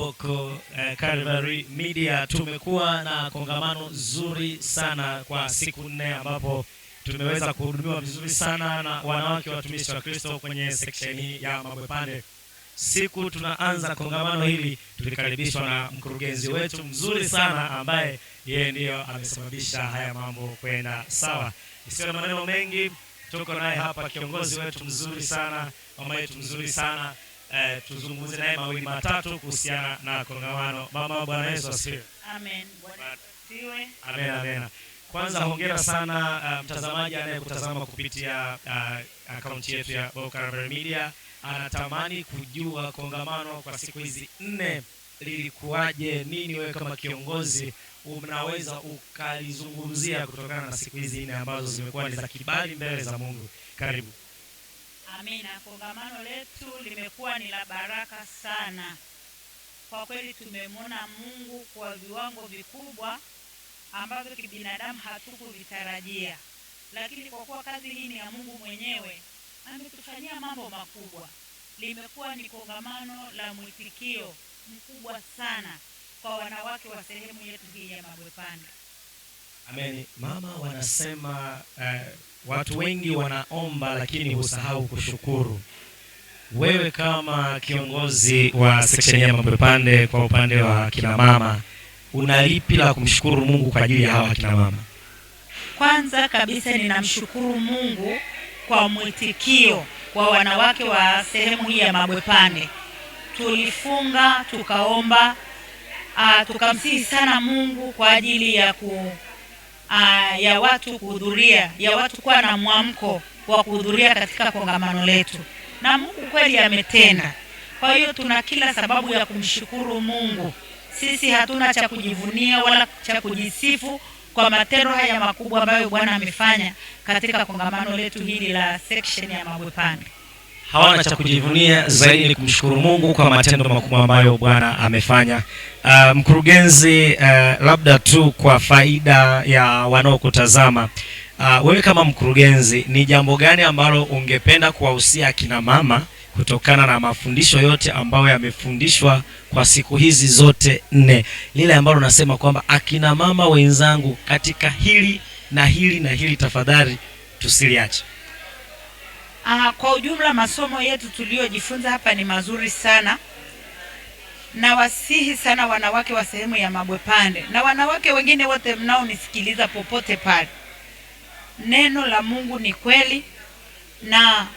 Boko Calvary Media. Tumekuwa na kongamano zuri sana kwa siku 4 ambapo tumeweza kuhudumiwa vizuri sana na wanawake watumishi wa Kristo kwenye section hii ya Mabwepande. Siku tunaanza kongamano hili tulikaribishwa na mkurugenzi wetu mzuri sana ambaye yeye ndiyo amesababisha haya mambo kwenda sawa. Isiwe na maneno mengi, tuko naye hapa kiongozi wetu mzuri sana, mama yetu mzuri sana. Tuzungumze naye mawili matatu kuhusiana na kongamano. Mama, Bwana Yesu asifiwe. Amen. Bwana asifiwe. Amen, amen. Kwanza hongera sana mtazamaji anayekutazama kupitia akaunti yetu ya Boko Calvary Media. Anatamani kujua kongamano kwa siku hizi 4 lilikuwaje, nini wewe kama kiongozi unaweza ukalizungumzia kutokana na siku hizi 4 ambazo zimekuwa ni za kibali mbele za Mungu. Karibu. Amina. Kongamano letu limekuwa ni la baraka sana. Kwa kweli tumemwona Mungu kwa viwango vikubwa ambavyo kibinadamu hatukuvitarajia. Lakini kwa kuwa kazi hii ni ya Mungu mwenyewe, ametufanyia mambo makubwa. Limekuwa ni kongamano la mwitikio mkubwa sana kwa wanawake wa sehemu yetu hii ya Mabwepande. Amen. Mama, wanasema watu wengi wanaomba lakini husahau kushukuru. Wewe kama kiongozi wa section ya Mabwepande kwa upande wa kina mama, unalipi la kumshukuru Mungu kwa ajili ya hawa kina mama? Kwanza kabisa ninamshukuru Mungu kwa mwitikio wa wanawake wa sehemu hii ya Mabwepande. Tulifunga, tukaomba, tukamsihi sana Mungu kwa ajili ya watu kuhudhuria, ya watu kuwa na mwamko wa kuhudhuria katika kongamano letu. Na Mungu kweli ametenda. Kwa hiyo tuna kila sababu ya kumshukuru Mungu. Sisi hatuna cha kujivunia wala cha kujisifu kwa matendo haya makubwa ambayo Bwana amefanya katika kongamano letu hili la section ya Mabwepande. Hawana cha kujivunia, zaidi ni kumshukuru Mungu kwa matendo makubwa ambayo Bwana amefanya. Mkurugenzi, labda tu kwa faida ya wanaokutazama, wewe kama mkurugenzi, ni jambo gani ambalo ungependa kuwahusia kina mama kutokana na mafundisho yote ambayo yamefundishwa kwa siku hizi zote 4? Lile ambalo nasema kwamba akina mama wenzangu, katika hili na hili na hili, tafadhali tusiliache. Kwa ujumla masomo yetu tuliojifunza hapa ni mazuri sana. Na wasihi sana wanawake wa sehemu ya Mabwepande na wanawake wengine wote mnaonisikiliza popote pale. Neno la Mungu ni kweli, na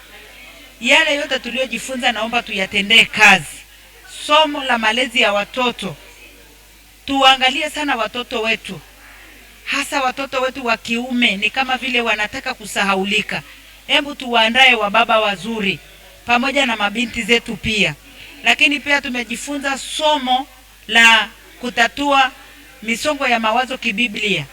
yale yote tuliojifunza naomba tuyatendee kazi. Somo la malezi ya watoto, tuangalie sana watoto wetu, hasa watoto wetu wa kiume ni kama vile wanataka kusahaulika. Hebu tuwaandae wa baba wazuri pamoja na mabinti zetu pia. Lakini pia tumejifunza somo la kutatua misongo ya mawazo kibiblia.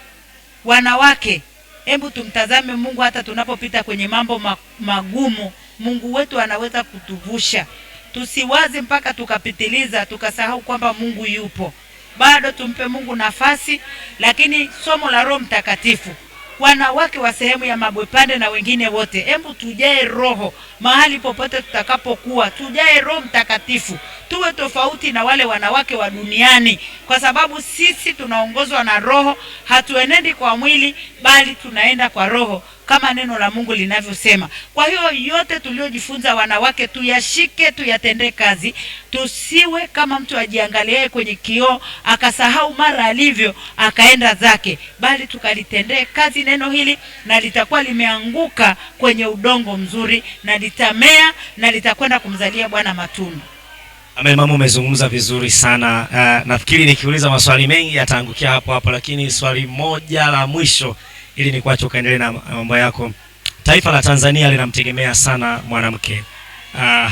Wanawake, hebu tumtazame Mungu hata tunapopita kwenye mambo magumu. Mungu wetu anaweza kutuvusha. Tusiwazi mpaka tukapitiliza tukasahau kwamba Mungu yupo. Bado tumpe Mungu nafasi. Lakini somo la Roho Mtakatifu, wanawake wa sehemu ya Mabwepande na wengine wote, hebu tujae Roho mahali popote tutakapokuwa. Tujae Roho Mtakatifu, tuwe tofauti na wale wanawake wa duniani, kwa sababu sisi tunaongozwa na Roho. Hatuenendi kwa mwili bali tunaenda kwa Roho kama neno la Mungu linavyosema. Kwa hiyo yote tuliojifunza wanawake tuyashike, tuyatendee kazi. Tusiwe kama mtu ajiangalie kwenye kioo akasahau mara alivyo akaenda zake, bali tukalitendee kazi neno hili, na litakuwa limeanguka kwenye udongo mzuri, na litamea na litakwenda kumzalia Bwana matunda. Amen. Mama, umezungumza vizuri sana. Nafikiri nikiuliza maswali mengi yataangukia hapo, lakini swali moja la mwisho ili ni kuacha ukaendelee na mambo yako. Taifa la Tanzania linamtegemea sana mwanamke.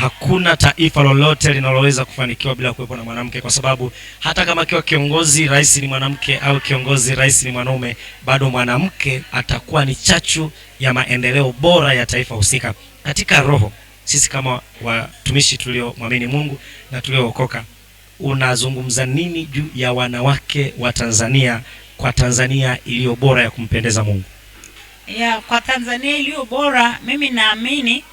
Hakuna taifa lolote linaloweza kufanikiwa bila kuwepo na mwanamke, kwa sababu hata kama kiwa kiongozi rais ni mwanamke au kiongozi rais ni mwanaume, bado mwanamke atakuwa ni chachu ya maendeleo bora ya taifa husika. Katika roho, sisi kama watumishi tuliomwamini Mungu na tuliookoka, unazungumza nini juu ya wanawake wa Tanzania, kwa Tanzania iliyo bora ya kumpendeza Mungu? Kwa Tanzania iliyo bora, mimi naamini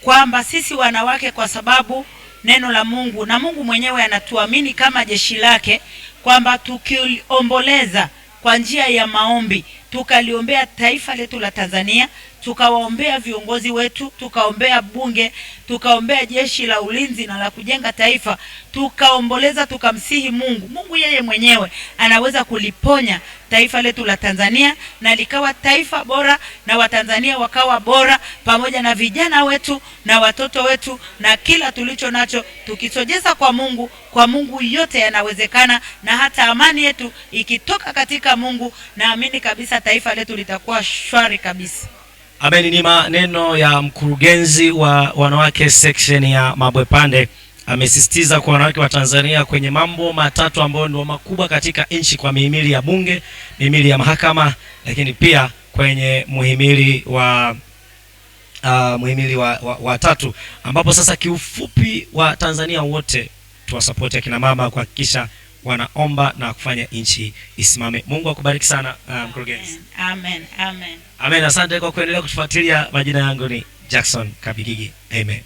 kwamba sisi wanawake, kwa sababu neno la Mungu, na Mungu mwenyewe anatuamini kama jeshi lake, kwamba tukiomboleza kwa njia ya maombi, tukaliombea taifa letu la Tanzania, tukawaombea viongozi wetu, tukaombea bunge, tukaombea jeshi la ulinzi na la kujenga taifa, tukaomboleza, tukamsihi Mungu. Mungu yeye mwenyewe anaweza kuliponya taifa letu la Tanzania na likawa taifa bora, na Watanzania wakawa bora, pamoja na vijana wetu na watoto wetu na kila tulicho nacho, tukisogeza kwa Mungu. Kwa Mungu yote yanawezekana, na hata amani yetu ikitoka katika Mungu, naamini kabisa taifa letu litakuwa shwari kabisa. Amen. Ni maneno ya mkurugenzi wa wanawake section ya Mabwepande. Amesisitiza kwa wanawake wa Tanzania kwenye mambo matatu ambayo ndio makubwa katika nchi, kwa mihimili ya bunge, mihimili ya mahakama, lakini pia kwenye muhimili wa tatu, ambapo sasa kiufupi wa Tanzania wote tuwasupport akina mama kuhakikisha wanaomba na kufanya nchi isimame. Mungu akubariki sana mkurugenzi. Amen. Amen. Amen. Asante kwa kuendelea kutufuatilia. Majina yangu ni Jackson Kabigigi. Amen.